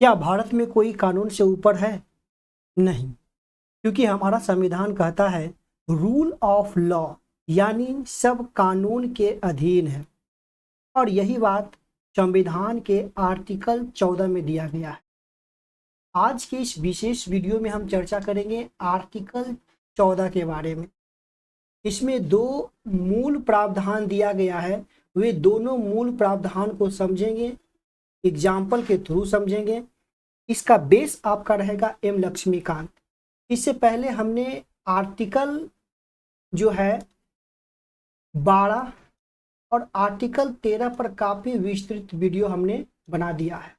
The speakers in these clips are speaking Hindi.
क्या भारत में कोई कानून से ऊपर है? नहीं, क्योंकि हमारा संविधान कहता है रूल ऑफ लॉ, यानी सब कानून के अधीन है। और यही बात संविधान के आर्टिकल 14 में दिया गया है। आज के इस विशेष वीडियो में हम चर्चा करेंगे आर्टिकल 14 के बारे में। इसमें दो मूल प्रावधान दिया गया है, वे दोनों मूल प्रावधान को समझेंगे, एग्जाम्पल के थ्रू समझेंगे। इसका बेस आपका रहेगा एम लक्ष्मीकांत। इससे पहले हमने आर्टिकल जो है 12 और आर्टिकल 13 पर काफ़ी विस्तृत वीडियो हमने बना दिया है।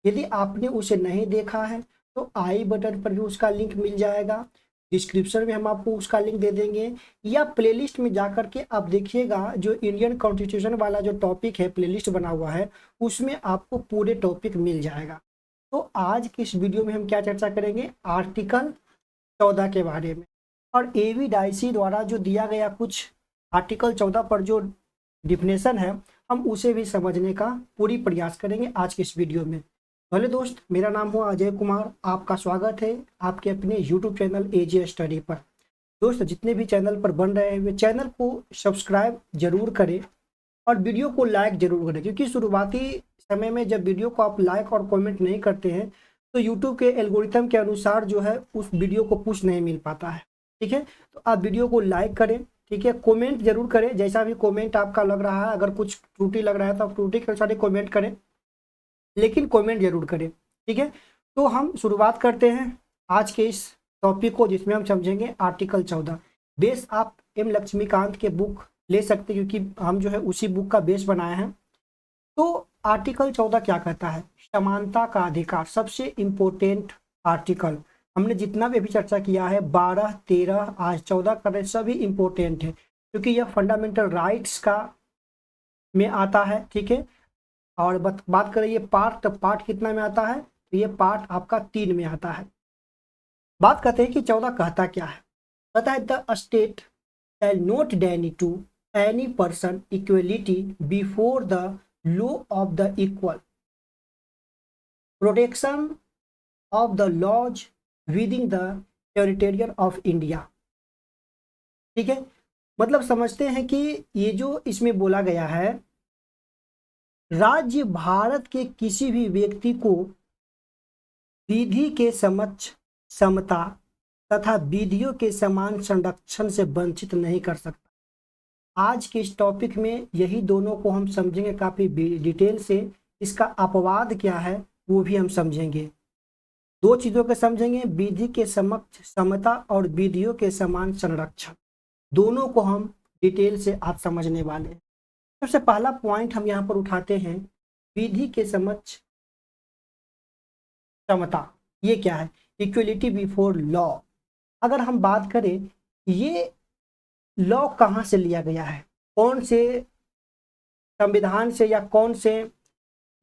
यदि आपने उसे नहीं देखा है तो आई बटन पर भी उसका लिंक मिल जाएगा, डिस्क्रिप्शन में हम आपको उसका लिंक दे देंगे, या प्लेलिस्ट में जाकर के आप देखिएगा। जो इंडियन कॉन्स्टिट्यूशन वाला जो टॉपिक है प्लेलिस्ट बना हुआ है, उसमें आपको पूरे टॉपिक मिल जाएगा। तो आज की इस वीडियो में हम क्या चर्चा करेंगे, आर्टिकल 14 के बारे में। और एवी डाइसी द्वारा जो दिया गया कुछ आर्टिकल 14 पर जो डिफिनेशन है, हम उसे भी समझने का पूरी प्रयास करेंगे आज के इस वीडियो में। भले दोस्त, मेरा नाम हुआ अजय कुमार, आपका स्वागत है आपके अपने यूट्यूब चैनल एजे स्टडी पर। दोस्त, जितने भी चैनल पर बन रहे हैं वे चैनल को सब्सक्राइब जरूर करें और वीडियो को लाइक जरूर करें, क्योंकि शुरुआती समय में जब वीडियो को आप लाइक और कमेंट नहीं करते हैं तो यूट्यूब के एल्गोरिथम के अनुसार जो है उस वीडियो को पुश नहीं मिल पाता है। ठीक है, तो आप वीडियो को लाइक करें, ठीक है, कमेंट जरूर करें। जैसा भी कमेंट आपका लग रहा है, अगर कुछ त्रुटि लग रहा है तो आप त्रुटि के अनुसार कमेंट करें, लेकिन कमेंट जरूर करें। ठीक है, तो हम शुरुआत करते हैं आज के इस टॉपिक को, जिसमें हम समझेंगे आर्टिकल 14। बेस आप एम लक्ष्मीकांत के बुक ले सकते हैं, क्योंकि हम जो है उसी बुक का बेस बनाए हैं। तो आर्टिकल 14 क्या कहता है? समानता का अधिकार, सबसे इम्पोर्टेंट आर्टिकल। हमने जितना भी अभी चर्चा किया है 12, 13, आज 14 कर रहे, सभी इम्पोर्टेंट है, क्योंकि यह फंडामेंटल राइट्स का में आता है। ठीक है, और बात करें ये पार्ट, तो पार्ट कितना में आता है? तो ये पार्ट आपका 3 में आता है। बात करते हैं कि 14 कहता क्या है। कहता है the state shall not deny to any person equality before the law of the equal protection of the laws within the territorial of India। ठीक है, मतलब समझते हैं कि ये जो इसमें बोला गया है, राज्य भारत के किसी भी व्यक्ति को विधि के समक्ष समता तथा विधियों के समान संरक्षण से वंचित नहीं कर सकता। आज के इस टॉपिक में यही दोनों को हम समझेंगे काफ़ी डिटेल से। इसका अपवाद क्या है वो भी हम समझेंगे। दो चीज़ों को समझेंगे, विधि के समक्ष समता और विधियों के समान संरक्षण, दोनों को हम डिटेल से आज समझने वाले हैं। सबसे पहला पॉइंट हम यहाँ पर उठाते हैं, विधि के समक्ष समता। ये क्या है? Equality before law. अगर हम बात करें, ये लॉ कहाँ से लिया गया है, कौन से संविधान से या कौन से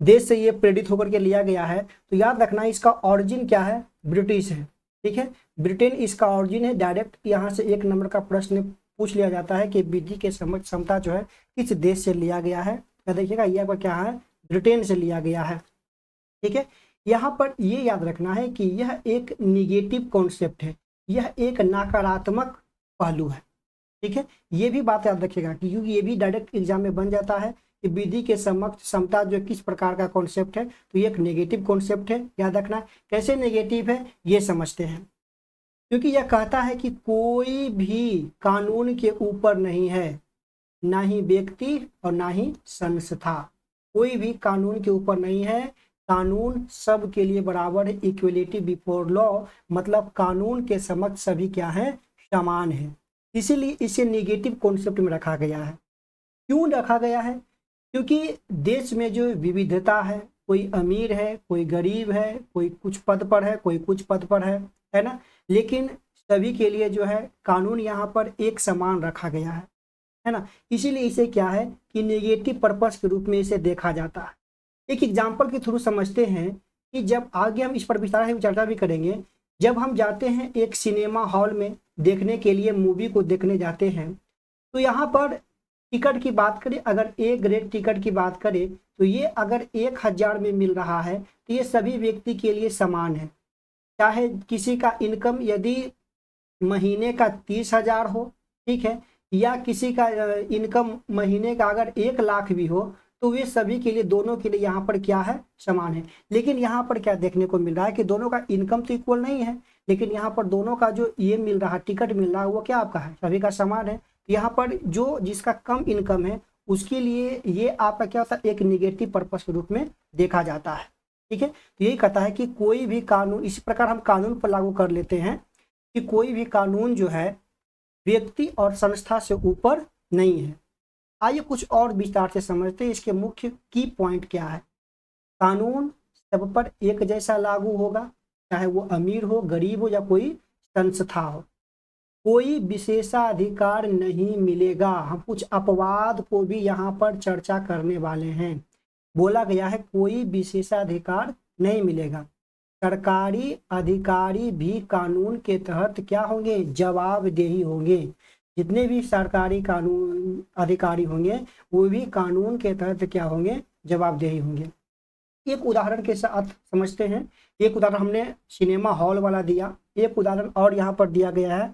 देश से ये प्रेरित होकर के लिया गया है, तो याद रखना इसका ऑरिजिन क्या है? ब्रिटिश है। ठीक है, ब्रिटेन इसका ऑरिजिन है। डायरेक्ट यहाँ से 1 नंबर का प्रश्न पूछ लिया जाता है कि विधि के समक्ष समता जो है किस देश से लिया गया है। तो देखिएगा ये आपका क्या है, ब्रिटेन से लिया गया है। ठीक है, यहाँ पर ये याद रखना है कि यह एक निगेटिव कॉन्सेप्ट है, यह एक नकारात्मक पहलू है। ठीक है, ये भी बात याद रखिएगा, क्योंकि ये भी डायरेक्ट एग्जाम में बन जाता है कि विधि के समक्ष समता जो किस प्रकार का कॉन्सेप्ट है, तो ये एक नेगेटिव कॉन्सेप्ट है। याद रखना कैसे नेगेटिव है ये समझते हैं। क्योंकि यह कहता है कि कोई भी कानून के ऊपर नहीं है, ना ही व्यक्ति और ना ही संस्था, कोई भी कानून के ऊपर नहीं है। कानून सब के लिए बराबर है, इक्वलिटी बिफोर लॉ, मतलब कानून के समक्ष सभी क्या है? समान है। इसीलिए इसे नेगेटिव कॉन्सेप्ट में रखा गया है। क्यों रखा गया है? क्योंकि देश में जो विविधता है, कोई अमीर है, कोई गरीब है, कोई कुछ पद पर है, कोई कुछ पद पर है ना, लेकिन सभी के लिए जो है कानून यहाँ पर एक समान रखा गया है ना। इसीलिए इसे क्या है कि नेगेटिव पर्पस के रूप में इसे देखा जाता है। एक एग्जाम्पल के थ्रू समझते हैं कि जब आगे हम इस पर विस्तार से चर्चा भी करेंगे, जब हम जाते हैं एक सिनेमा हॉल में देखने के लिए, मूवी को देखने जाते हैं, तो यहाँ पर टिकट की बात करें, अगर ए ग्रेड टिकट की बात करें तो ये अगर 1000 में मिल रहा है तो ये सभी व्यक्ति के लिए समान है। चाहे किसी का इनकम यदि महीने का 30,000 हो, ठीक है, या किसी का इनकम महीने का अगर 1 लाख भी हो, तो वे सभी के लिए, दोनों के लिए यहाँ पर क्या है, समान है। लेकिन यहाँ पर क्या देखने को मिल रहा है कि दोनों का इनकम तो इक्वल नहीं है, लेकिन यहाँ पर दोनों का जो ये मिल रहा है, टिकट मिल रहा है, वो क्या आपका है, सभी का समान है। यहाँ पर जो जिसका कम इनकम है उसके लिए ये आपका क्या होता है, एक निगेटिव पर्पस के रूप में देखा जाता है। ठीक है, तो यही कहता है कि कोई भी कानून, इसी प्रकार हम कानून पर लागू कर लेते हैं कि कोई भी कानून जो है व्यक्ति और संस्था से ऊपर नहीं है। आइए कुछ और विस्तार से समझते हैं इसके मुख्य की पॉइंट क्या है। कानून सब पर एक जैसा लागू होगा, चाहे वो अमीर हो, गरीब हो या कोई संस्था हो। कोई विशेषाधिकार नहीं मिलेगा। हम कुछ अपवाद को भी यहाँ पर चर्चा करने वाले हैं। बोला गया है कोई विशेषाधिकार नहीं मिलेगा। सरकारी अधिकारी भी कानून के तहत क्या होंगे, जवाबदेही होंगे। जितने भी सरकारी कानून अधिकारी होंगे वो भी कानून के तहत क्या होंगे, जवाबदेही होंगे। एक उदाहरण के साथ समझते हैं। एक उदाहरण हमने सिनेमा हॉल वाला दिया, एक उदाहरण और यहाँ पर दिया गया है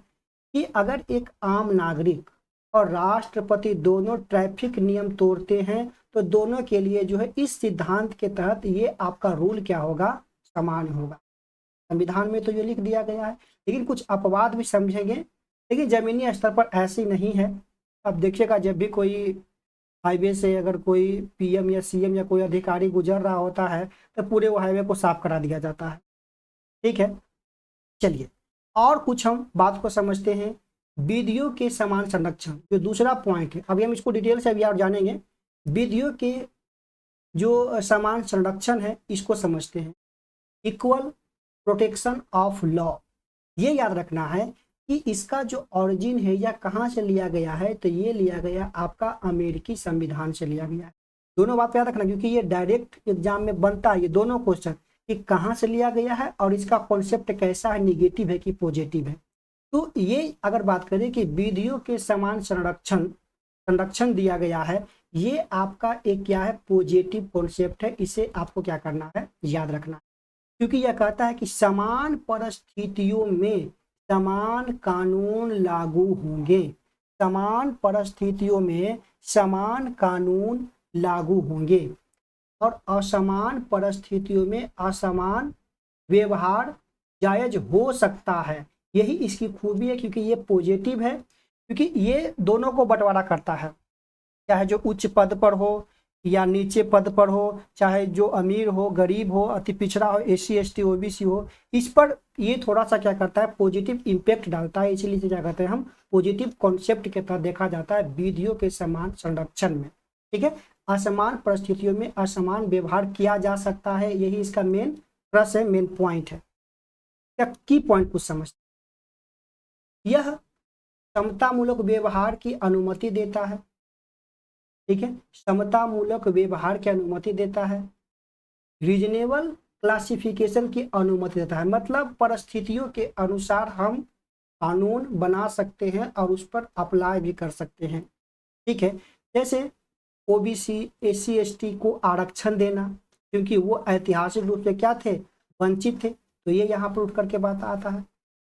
कि अगर एक आम नागरिक और राष्ट्रपति दोनों ट्रैफिक नियम तोड़ते हैं तो दोनों के लिए जो है इस सिद्धांत के तहत ये आपका रूल क्या होगा, समान होगा। संविधान में तो ये लिख दिया गया है, लेकिन कुछ अपवाद भी समझेंगे, लेकिन जमीनी स्तर पर ऐसी नहीं है। अब देखिएगा जब भी कोई हाईवे से अगर कोई पीएम या सीएम या कोई अधिकारी गुजर रहा होता है तो पूरे वो हाईवे को साफ करा दिया जाता है। ठीक है, चलिए और कुछ हम बात को समझते हैं। विधियों के समान संरक्षण जो दूसरा पॉइंट है, अभी हम इसको डिटेल से अभी और जानेंगे। विधियों के जो समान संरक्षण है इसको समझते हैं। इक्वल प्रोटेक्शन ऑफ लॉ, ये याद रखना है कि इसका जो ओरिजिन है या कहाँ से लिया गया है, तो ये लिया गया आपका अमेरिकी संविधान से लिया गया है। दोनों बात याद रखना क्योंकि ये डायरेक्ट एग्जाम में बनता है, ये दोनों क्वेश्चन कि कहाँ से लिया गया है और इसका कॉन्सेप्ट कैसा है, निगेटिव है कि पॉजिटिव है। तो ये अगर बात करें कि विधियों के समान संरक्षण दिया गया है, ये आपका एक क्या है, पॉजिटिव कॉन्सेप्ट है। इसे आपको क्या करना है, याद रखना, क्योंकि यह कहता है कि समान परिस्थितियों में समान कानून लागू होंगे। समान परिस्थितियों में समान कानून लागू होंगे और असमान परिस्थितियों में असमान व्यवहार जायज हो सकता है। यही इसकी खूबी है, क्योंकि ये पॉजिटिव है, क्योंकि ये दोनों को बंटवारा करता है। चाहे जो उच्च पद पर हो या नीचे पद पर हो, चाहे जो अमीर हो, गरीब हो, अति पिछड़ा हो, एससी एसटी ओबीसी हो, इस पर ये थोड़ा सा क्या करता है, पॉजिटिव इम्पैक्ट डालता है। इसीलिए क्या कहते हैं हम, पॉजिटिव कॉन्सेप्ट के तहत देखा जाता है विधियों के समान संरक्षण में। ठीक है, असमान परिस्थितियों में असमान व्यवहार किया जा सकता है, यही इसका मेन प्लस है, मेन पॉइंट है। क्या की पॉइंट कुछ समझते, यह समतामूलक व्यवहार की अनुमति देता है। ठीक है, समतामूलक व्यवहार की अनुमति देता है। रीजनेबल क्लासिफिकेशन की अनुमति देता है, मतलब परिस्थितियों के अनुसार हम कानून बना सकते हैं और उस पर अप्लाई भी कर सकते हैं। ठीक है, जैसे ओबीसी एससी एसटी को आरक्षण देना, क्योंकि वो ऐतिहासिक रूप से क्या थे, वंचित थे, तो ये यहाँ पर उठ करके बात आता है।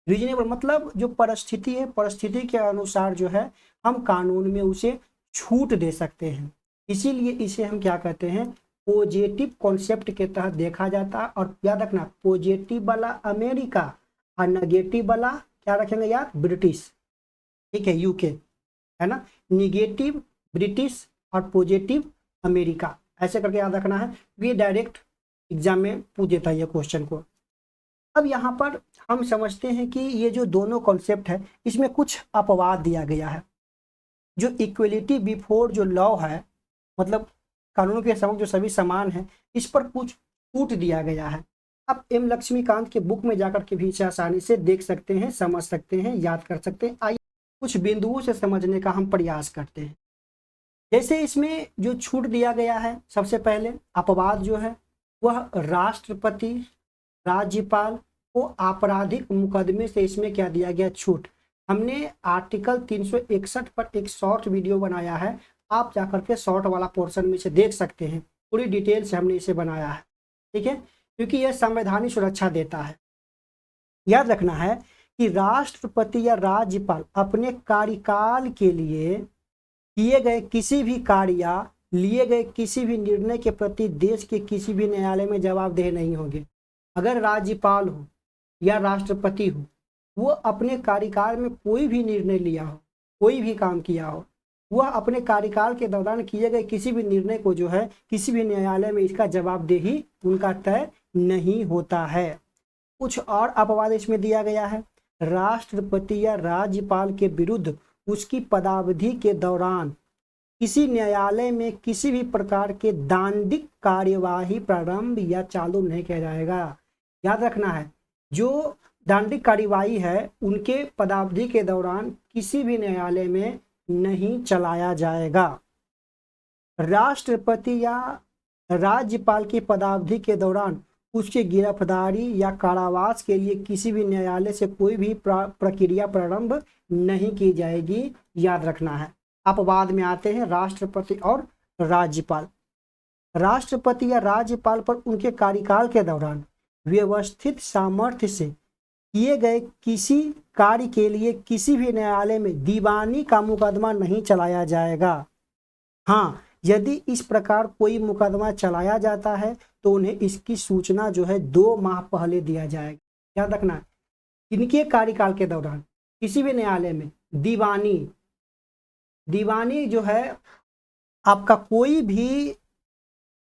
रीजनेबल मतलब जो परिस्थिति है, परिस्थिति के अनुसार जो है हम कानून में उसे छूट दे सकते हैं, इसीलिए इसे हम क्या कहते हैं, पॉजिटिव कॉन्सेप्ट के तहत देखा जाता है। और याद रखना, पॉजिटिव वाला अमेरिका और नेगेटिव वाला क्या रखेंगे यार, ब्रिटिश। ठीक है, यूके है ना, निगेटिव ब्रिटिश और पॉजिटिव अमेरिका, ऐसे करके याद रखना है। ये डायरेक्ट एग्जाम में पूछ देता है ये क्वेश्चन को। अब यहाँ पर हम समझते हैं कि ये जो दोनों कॉन्सेप्ट है इसमें कुछ अपवाद दिया गया है। जो इक्वलिटी बिफोर जो लॉ है, मतलब कानून के समक्ष जो सभी समान है, इस पर कुछ छूट दिया गया है। आप एम लक्ष्मीकांत के बुक में जाकर के भी इसे आसानी से देख सकते हैं, समझ सकते हैं, याद कर सकते हैं। आइए कुछ बिंदुओं से समझने का हम प्रयास करते हैं। जैसे इसमें जो छूट दिया गया है, सबसे पहले अपवाद जो है वह राष्ट्रपति राज्यपाल को आपराधिक मुकदमे से इसमें क्या दिया गया, छूट। हमने आर्टिकल 361 पर एक शॉर्ट वीडियो बनाया है, आप जाकर के शॉर्ट वाला पोर्शन में से देख सकते हैं। पूरी डिटेल से हमने इसे बनाया है, ठीक है, क्योंकि यह संवैधानिक सुरक्षा देता है। याद रखना है कि राष्ट्रपति या राज्यपाल अपने कार्यकाल के लिए किए गए किसी भी कार्य या लिए गए किसी भी निर्णय के प्रति देश के किसी भी न्यायालय में जवाबदेह नहीं होंगे। अगर राज्यपाल हो या राष्ट्रपति हो, वो अपने कार्यकाल में कोई भी निर्णय लिया हो, कोई भी काम किया हो, वह अपने कार्यकाल के दौरान किए गए किसी भी निर्णय को जो है किसी भी न्यायालय में इसका जवाबदेही उनका तय नहीं होता है। कुछ और अपवाद इसमें दिया गया है। राष्ट्रपति या राज्यपाल के विरुद्ध उसकी पदावधि के दौरान किसी न्यायालय में किसी भी प्रकार के दंडिक कार्यवाही प्रारंभ या चालू नहीं किया जाएगा। याद रखना है, जो दंडिक कार्यवाही है उनके पदावधि के दौरान किसी भी न्यायालय में नहीं चलाया जाएगा। राष्ट्रपति या राज्यपाल की पदावधि के दौरान उसकी गिरफ्तारी या कारावास के लिए किसी भी न्यायालय से कोई भी प्रक्रिया प्रारंभ नहीं की जाएगी। याद रखना है। अपवाद में आते हैं राष्ट्रपति और राज्यपाल। राष्ट्रपति या राज्यपाल पर उनके कार्यकाल के दौरान व्यवस्थित सामर्थ्य से किए गए किसी कार्य के लिए किसी भी न्यायालय में दीवानी का मुकदमा नहीं चलाया जाएगा। हाँ, यदि इस प्रकार कोई मुकदमा चलाया जाता है तो उन्हें इसकी सूचना जो है 2 माह पहले दिया जाएगा। याद रखना, इनके कार्यकाल के दौरान किसी भी न्यायालय में दीवानी जो है आपका कोई भी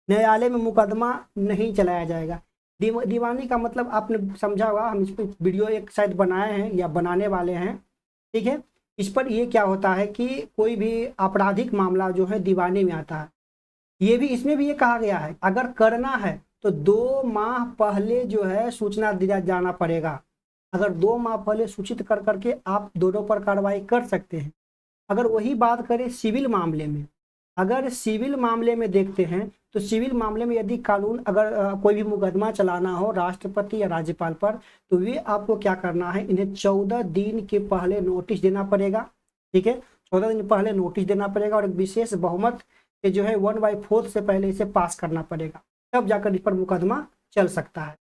न्यायालय में मुकदमा नहीं चलाया जाएगा। दीवानी का मतलब आपने समझा होगा, हम इस पर वीडियो एक शायद बनाए हैं या बनाने वाले हैं, ठीक है। इस पर ये क्या होता है कि कोई भी आपराधिक मामला जो है दीवानी में आता है। ये भी इसमें भी ये कहा गया है अगर करना है तो 2 माह पहले जो है सूचना दिया जाना पड़ेगा। अगर 2 माह पहले सूचित कर करके आप दोनों पर कार्रवाई कर सकते हैं। अगर वही बात करें सिविल मामले में, अगर सिविल मामले में देखते हैं तो सिविल मामले में यदि कानून अगर कोई भी मुकदमा चलाना हो राष्ट्रपति या राज्यपाल पर, तो वे आपको क्या करना है, इन्हें 14 दिन के पहले नोटिस देना पड़ेगा, ठीक है। 14 दिन पहले नोटिस देना पड़ेगा और एक विशेष बहुमत से जो है 1/4 से पहले इसे पास करना पड़ेगा, तब जाकर इस पर मुकदमा चल सकता है,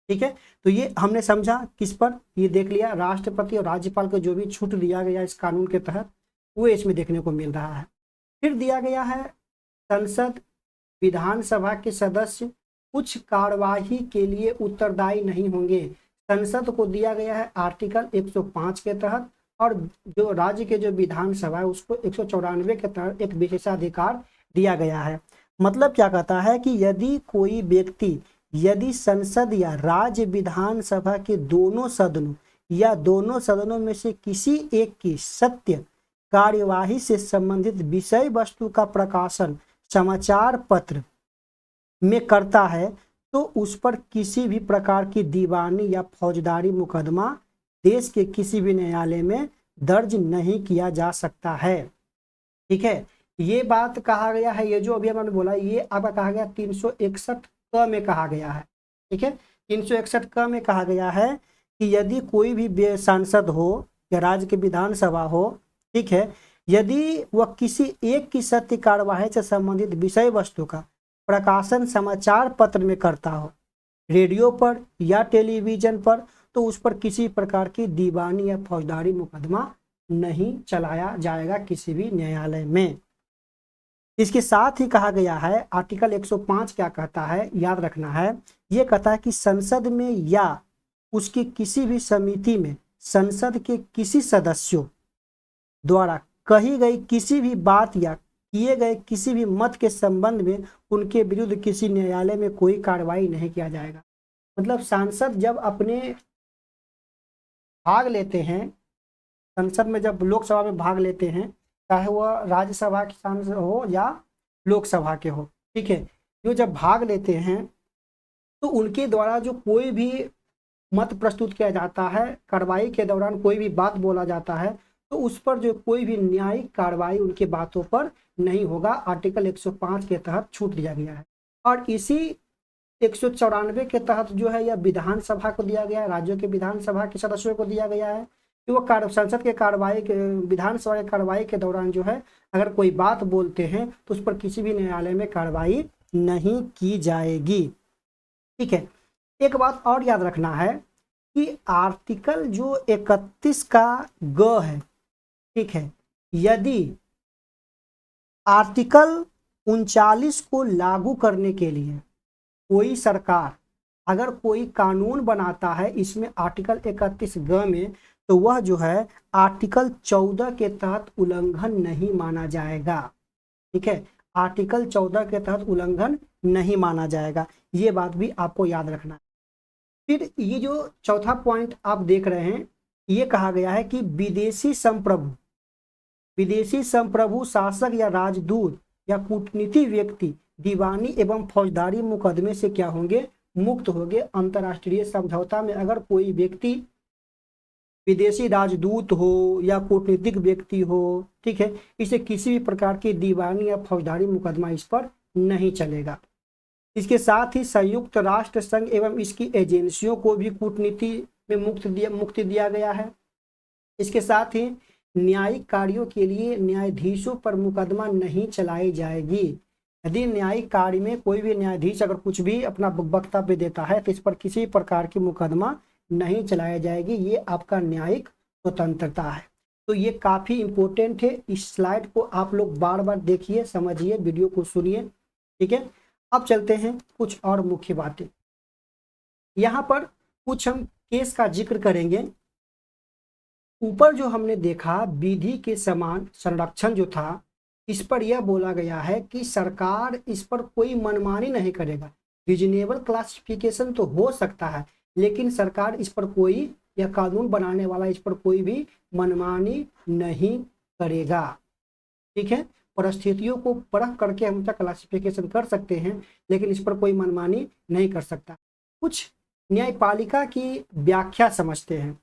ठीक है। तो ये हमने समझा किस पर, ये देख लिया राष्ट्रपति और राज्यपाल को जो भी छूट दिया गया इस कानून के तहत वो इसमें देखने को मिल रहा है। फिर दिया गया है संसद विधानसभा के सदस्य कुछ कार्यवाही के लिए उत्तरदायी नहीं होंगे। संसद को दिया गया है आर्टिकल 105 के तहत और जो राज्य के जो विधानसभा है उसको 194 के तहत एक विशेषाधिकार दिया गया है। मतलब क्या कहता है कि यदि कोई व्यक्ति यदि संसद या राज्य विधानसभा के दोनों सदनों या दोनों सदनों में से किसी एक की सत्य कार्यवाही से संबंधित विषय वस्तु का प्रकाशन समाचार पत्र में करता है तो उस पर किसी भी प्रकार की दीवानी या फौजदारी मुकदमा देश के किसी भी न्यायालय में दर्ज नहीं किया जा सकता है, ठीक है। ये बात कहा गया है, ये जो अभी मैंने बोला ये आपका कहा गया 361 क में कहा गया है, ठीक है। 361 क में कहा गया है कि यदि कोई भी सांसद हो या राज्य के विधानसभा हो, ठीक है, यदि वह किसी एक की सत्य कार्यवाही से संबंधित विषय वस्तु का प्रकाशन समाचार पत्र में करता हो, रेडियो पर या टेलीविजन पर, तो उस पर किसी प्रकार की दीवानी या फौजदारी मुकदमा नहीं चलाया जाएगा किसी भी न्यायालय में। इसके साथ ही कहा गया है आर्टिकल 105 क्या कहता है, याद रखना है, ये कहता है कि संसद में या उसकी किसी भी समिति में संसद के किसी सदस्यों द्वारा कही गई किसी भी बात या किए गए किसी भी मत के संबंध में उनके विरुद्ध किसी न्यायालय में कोई कार्रवाई नहीं किया जाएगा। मतलब सांसद जब अपने भाग लेते हैं, संसद में जब लोकसभा में भाग लेते हैं, चाहे वह राज्यसभा के सांसद हो या लोकसभा के हो, ठीक है, जो जब भाग लेते हैं तो उनके द्वारा जो कोई भी मत प्रस्तुत किया जाता है, कार्रवाई के दौरान कोई भी बात बोला जाता है, तो उस पर जो कोई भी न्यायिक कार्रवाई उनके बातों पर नहीं होगा। आर्टिकल 105 के तहत छूट दिया गया है। और इसी 194 के तहत जो है यह विधानसभा को दिया गया है, राज्यों के विधानसभा के सदस्यों को दिया गया है कि वो संसद के कार्रवाई के विधानसभा की कार्रवाई के दौरान जो है अगर कोई बात बोलते हैं तो उस पर किसी भी न्यायालय में कार्रवाई नहीं की जाएगी। ठीक है, एक बात और याद रखना है कि आर्टिकल जो 31 का ग है, ठीक है, यदि आर्टिकल 39 को लागू करने के लिए कोई सरकार अगर कोई कानून बनाता है इसमें आर्टिकल 31 ग में, तो वह जो है आर्टिकल 14 के तहत उल्लंघन नहीं माना जाएगा। ठीक है, आर्टिकल 14 के तहत उल्लंघन नहीं माना जाएगा, ये बात भी आपको याद रखना है। फिर ये जो चौथा पॉइंट आप देख रहे हैं, ये कहा गया है कि विदेशी संप्रभु शासक या राजदूत या कूटनीतिक व्यक्ति दीवानी एवं फौजदारी मुकदमे से क्या होंगे, मुक्त होंगे। अंतर्राष्ट्रीय समझौता में अगर कोई व्यक्ति विदेशी राजदूत हो या कूटनीतिक व्यक्ति हो, ठीक है, इसे किसी भी प्रकार की दीवानी या फौजदारी मुकदमा इस पर नहीं चलेगा। इसके साथ ही संयुक्त राष्ट्र संघ एवं इसकी एजेंसियों को भी कूटनीति में मुक्ति दिया गया है। इसके साथ ही न्यायिक कार्यों के लिए न्यायाधीशों पर मुकदमा नहीं चलाई जाएगी। यदि न्यायिक कार्य में कोई भी न्यायाधीश अगर कुछ भी अपना वक्तव्य देता है तो इस पर किसी प्रकार की मुकदमा नहीं चलाया जाएगी, ये आपका न्यायिक स्वतंत्रता है। तो ये काफ़ी इम्पोर्टेंट है, इस स्लाइड को आप लोग बार बार देखिए, समझिए, वीडियो को सुनिए। ठीक है, अब चलते हैं कुछ और मुख्य बातें। यहाँ पर कुछ हम केस का जिक्र करेंगे। ऊपर जो हमने देखा विधि के समान संरक्षण जो था, इस पर यह बोला गया है कि सरकार इस पर कोई मनमानी नहीं करेगा। रीजनेबल क्लासिफिकेशन तो हो सकता है, लेकिन सरकार इस पर कोई, या कानून बनाने वाला इस पर कोई भी मनमानी नहीं करेगा। ठीक है, परिस्थितियों को परख करके हम इसका क्लासिफिकेशन कर सकते हैं, लेकिन इस पर कोई मनमानी नहीं कर सकता। कुछ न्यायपालिका की व्याख्या समझते हैं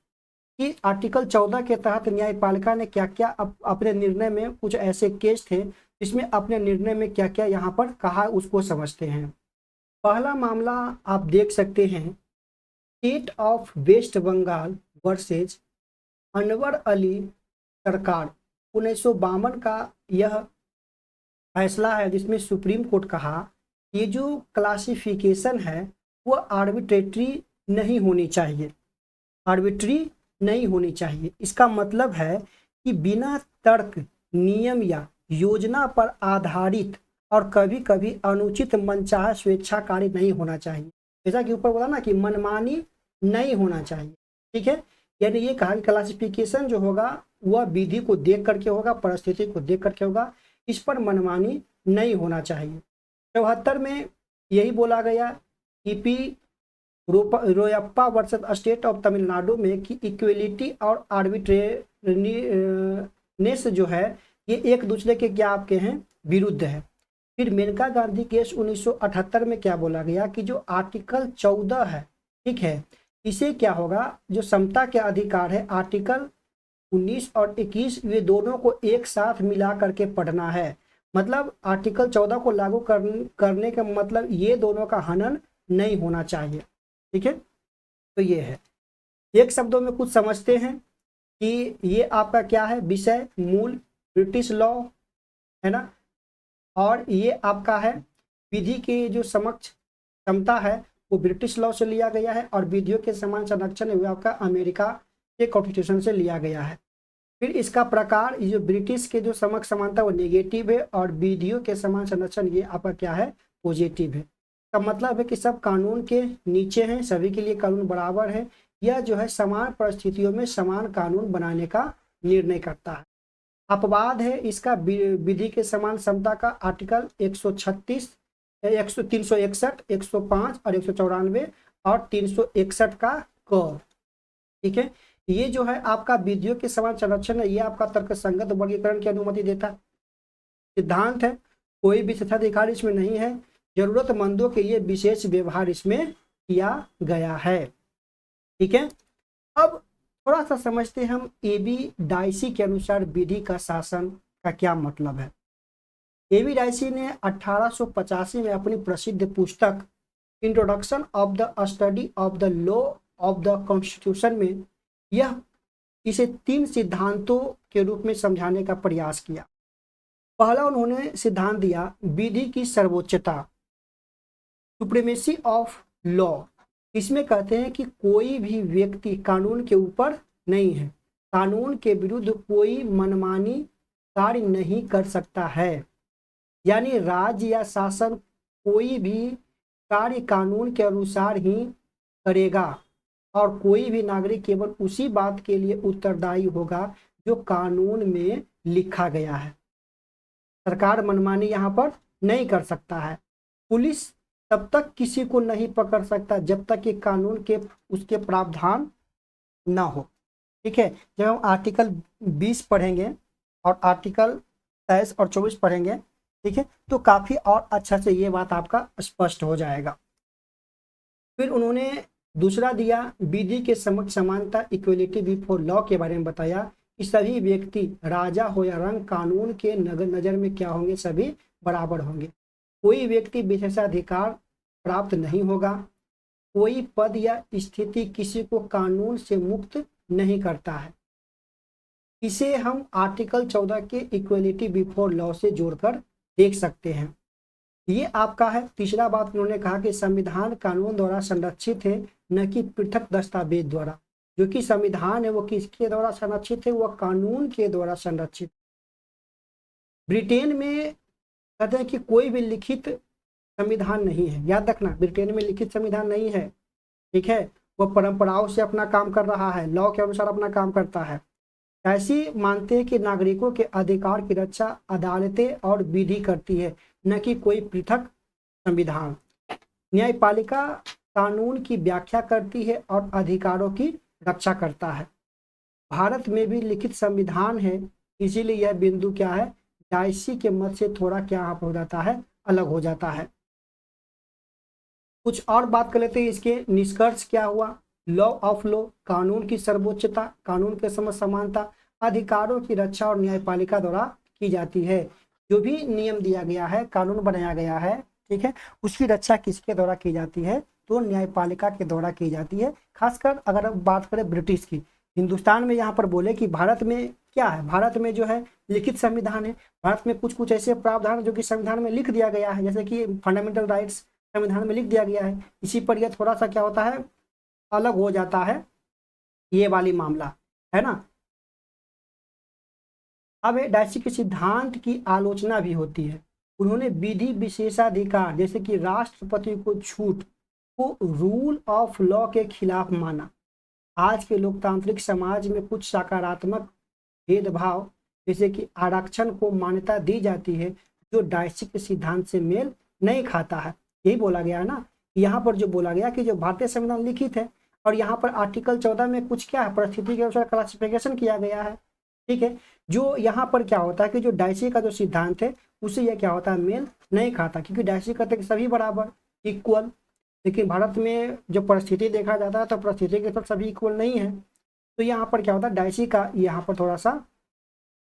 कि आर्टिकल 14 के तहत न्यायपालिका ने क्या क्या अपने निर्णय में, कुछ ऐसे केस थे जिसमें अपने निर्णय में क्या क्या यहाँ पर कहा, उसको समझते हैं। पहला मामला आप देख सकते हैं, state of West Bengal versus Anwar Ali Sarkar 1952 का यह फैसला है, जिसमें सुप्रीम कोर्ट कहा ये जो क्लासिफिकेशन है वो आर्बिट्रेटरी नहीं होनी चाहिए, आर्बिट्री नहीं होनी चाहिए। इसका मतलब है कि बिना तर्क, नियम या योजना पर आधारित और कभी कभी अनुचित मनचाहा स्वेच्छाकारी नहीं होना चाहिए। जैसा कि ऊपर बोला ना कि मनमानी नहीं होना चाहिए। ठीक है, यानी ये कहा कि क्लासिफिकेशन जो होगा वह विधि को देख करके होगा, परिस्थिति को देख करके होगा, इस पर मनमानी नहीं होना चाहिए। 74 में यही बोला गया EP Royappa versus state of Tamil Nadu में कि इक्वलिटी और आर्बिट्रेरीनेस जो है ये एक दूसरे के क्या आपके हैं, विरुद्ध है। फिर मेनका गांधी केस 1978 में क्या बोला गया कि जो आर्टिकल 14 है, ठीक है, इसे क्या होगा, जो समता के अधिकार है, आर्टिकल 19 और 21 ये दोनों को एक साथ मिला करके पढ़ना है। मतलब आर्टिकल 14 को लागू करने का मतलब ये दोनों का हनन नहीं होना चाहिए। ठीक है, तो ये है, एक शब्दों में कुछ समझते हैं कि ये आपका क्या है, विषय मूल ब्रिटिश लॉ है ना, और ये आपका है विधि के जो समक्ष क्षमता है वो ब्रिटिश लॉ से लिया गया है, और विधियों के समान संरक्षण वो आपका अमेरिका के कॉन्स्टिट्यूशन से लिया गया है। फिर इसका प्रकार, ये जो ब्रिटिश के जो समक्ष समानता वो नेगेटिव है, और विधियों के समान संरक्षण ये आपका क्या है, पॉजिटिव है। का मतलब है कि सब कानून के नीचे हैं, सभी के लिए कानून बराबर है। यह जो है समान परिस्थितियों में समान कानून बनाने का निर्णय करता है। अपवाद है इसका विधि के समान समता का आर्टिकल 136, 361, 105 और 194 और 361 का क। ठीक है, ये जो है आपका विधियों के समान संरक्षण है, ये आपका तर्कसंगत वर्गीकरण की अनुमति देता है। सिद्धांत है, कोई भी विशेषाधिकार इसमें नहीं है, जरूरतमंदों के लिए विशेष व्यवहार इसमें किया गया है। ठीक है, अब थोड़ा सा समझते हैं हम एबी डाइसी के अनुसार विधि का शासन का क्या मतलब है। एबी डाइसी ने 1885 में अपनी प्रसिद्ध पुस्तक introduction of the study of the law of the constitution में यह इसे 3 सिद्धांतों के रूप में समझाने का प्रयास किया। पहला उन्होंने सिद्धांत दिया विधि की सर्वोच्चता, सुप्रीमेसी ऑफ लॉ, इसमें कहते हैं कि कोई भी व्यक्ति कानून के ऊपर नहीं है, कानून के विरुद्ध कोई मनमानी कार्य नहीं कर सकता है। यानी राज्य या शासन कोई भी कार्य कानून के अनुसार ही करेगा और कोई भी नागरिक केवल उसी बात के लिए उत्तरदायी होगा जो कानून में लिखा गया है। सरकार मनमानी यहाँ पर नहीं कर सकता है। पुलिस तब तक किसी को नहीं पकड़ सकता जब तक कि कानून के उसके प्रावधान ना हो। ठीक है, जब हम आर्टिकल 20 पढ़ेंगे और आर्टिकल 23 और 24 पढ़ेंगे, ठीक है, तो काफ़ी और अच्छा से ये बात आपका स्पष्ट हो जाएगा। फिर उन्होंने दूसरा दिया, विधि के समक्ष समानता, इक्वलिटी बिफोर लॉ के बारे में बताया कि सभी व्यक्ति राजा हो या रंग कानून के नज़र में क्या होंगे, सभी बराबर होंगे। कोई व्यक्ति विशेषाधिकार प्राप्त नहीं होगा, कोई पद या स्थिति किसी को कानून से मुक्त नहीं करता है। इसे हम आर्टिकल 14 के इक्वलिटी बिफोर लॉ से जोड़कर देख सकते हैं। ये आपका है। तीसरा बात उन्होंने कहा कि संविधान कानून द्वारा संरक्षित है, न कि पृथक दस्तावेज द्वारा। जो कि संविधान है वो किसके द्वारा संरक्षित है, वह कानून के द्वारा संरक्षित। ब्रिटेन में कहते हैं कि कोई भी लिखित संविधान नहीं है। याद रखना, ब्रिटेन में लिखित संविधान नहीं है। ठीक है, वह परंपराओं से अपना काम कर रहा है, लॉ के अनुसार अपना काम करता है। ऐसी मानते हैं कि नागरिकों के अधिकार की रक्षा अदालतें और विधि करती है, न कि कोई पृथक संविधान। न्यायपालिका कानून की व्याख्या करती है और अधिकारों की रक्षा करता है। भारत में भी लिखित संविधान है, इसीलिए यह बिंदु क्या है, डायसी के मत से थोड़ा क्या हो जाता है, अलग हो जाता है। कुछ और बात कर लेते हैं। इसके निष्कर्ष क्या हुआ, लॉ ऑफ लॉ, कानून की सर्वोच्चता, कानून के समक्ष समानता, अधिकारों की रक्षा और न्यायपालिका द्वारा की जाती है। जो भी नियम दिया गया है, कानून बनाया गया है, ठीक है, उसकी रक्षा किसके द्वारा की जाती है, तो न्यायपालिका के द्वारा की जाती है। खासकर अगर हम बात करें ब्रिटिश की, हिंदुस्तान में यहाँ पर बोले कि भारत में क्या है, भारत में जो है लिखित संविधान है। भारत में कुछ कुछ ऐसे प्रावधान जो कि संविधान में लिख दिया गया है, जैसे कि फंडामेंटल राइट्स संविधान में लिख दिया गया है। इसी पर यह थोड़ा सा क्या होता है, अलग हो जाता है, ये वाली मामला है ना। अब डायसी के सिद्धांत की आलोचना भी होती है। उन्होंने विधि विशेषाधिकार जैसे कि राष्ट्रपति को छूट को रूल ऑफ लॉ के खिलाफ माना। आज के लोकतांत्रिक समाज में कुछ सकारात्मक भेदभाव जैसे कि आरक्षण को मान्यता दी जाती है, जो डायसी के सिद्धांत से मेल नहीं खाता है। यही बोला गया है ना, यहाँ पर जो बोला गया कि जो भारतीय संविधान लिखित है और यहाँ पर आर्टिकल 14 में कुछ क्या है, परिस्थिति के अनुसार क्लासिफिकेशन किया गया है। ठीक है, जो यहाँ पर क्या होता है कि जो डायसी का जो सिद्धांत है उसे यह क्या होता है, मेल नहीं खाता, क्योंकि डायसी कहते हैं कि सभी बराबर, इक्वल। लेकिन भारत में जो परिस्थिति देखा जाता है तो परिस्थिति के साथ सभी इक्वल नहीं है। तो यहाँ पर क्या होता है, डायसी का यहाँ पर थोड़ा सा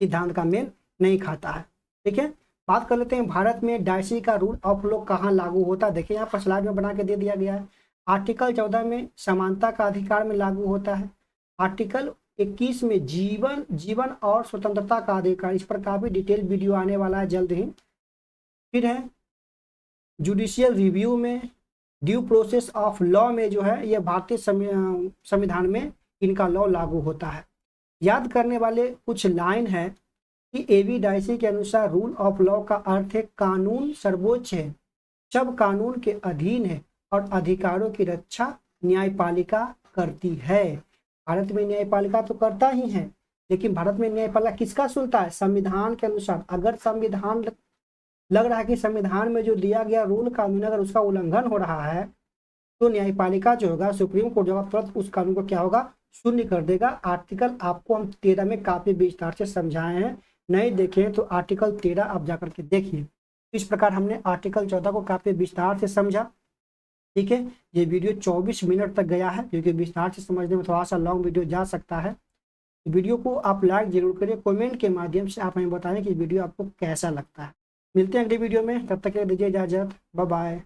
सिद्धांत का मेल नहीं खाता है। ठीक है, बात कर लेते हैं भारत में डायसी का रूल ऑफ लॉ कहाँ लागू होता है। देखिए यहाँ पर स्लाइड में बना के दे दिया गया है। आर्टिकल 14 में समानता का अधिकार में लागू होता है। आर्टिकल 21 में जीवन और स्वतंत्रता का अधिकार। इस पर काफी डिटेल वीडियो आने वाला है जल्द ही। फिर है जुडिशियल रिव्यू में, ड्यू प्रोसेस ऑफ लॉ में जो है ये भारतीय संविधान में इनका लॉ लागू होता है। याद करने वाले कुछ लाइन है कि एवी डायसी के अनुसार रूल ऑफ लॉ का अर्थ है कानून सर्वोच्च है, सब कानून के अधीन है और अधिकारों की रक्षा न्यायपालिका करती है। भारत में न्यायपालिका तो करता ही है, लेकिन भारत में न्यायपालिका किसका सुनता है, संविधान के अनुसार। अगर संविधान लग रहा है कि संविधान में जो दिया गया रूल कानून अगर उसका उल्लंघन हो रहा है तो न्यायपालिका जो होगा, सुप्रीम कोर्ट जो होगा, तुरंत उस कानून को क्या होगा, शून्य कर देगा। आर्टिकल आपको हम 13 में काफी विस्तार से समझाए हैं, नहीं देखें तो आर्टिकल 13 आप जाकर के देखिए। इस प्रकार हमने आर्टिकल 14 को काफी विस्तार से समझा। ठीक है, ये वीडियो 24 मिनट तक गया है, क्योंकि विस्तार से समझने में थोड़ा सा लॉन्ग वीडियो जा सकता है। वीडियो को आप लाइक जरूर करिए, कमेंट के माध्यम से आप हमें बताएं कि वीडियो आपको कैसा लगता है। मिलते हैं अगली वीडियो में, तब तक के लिए दीजिए इजाजत, बाय बाय।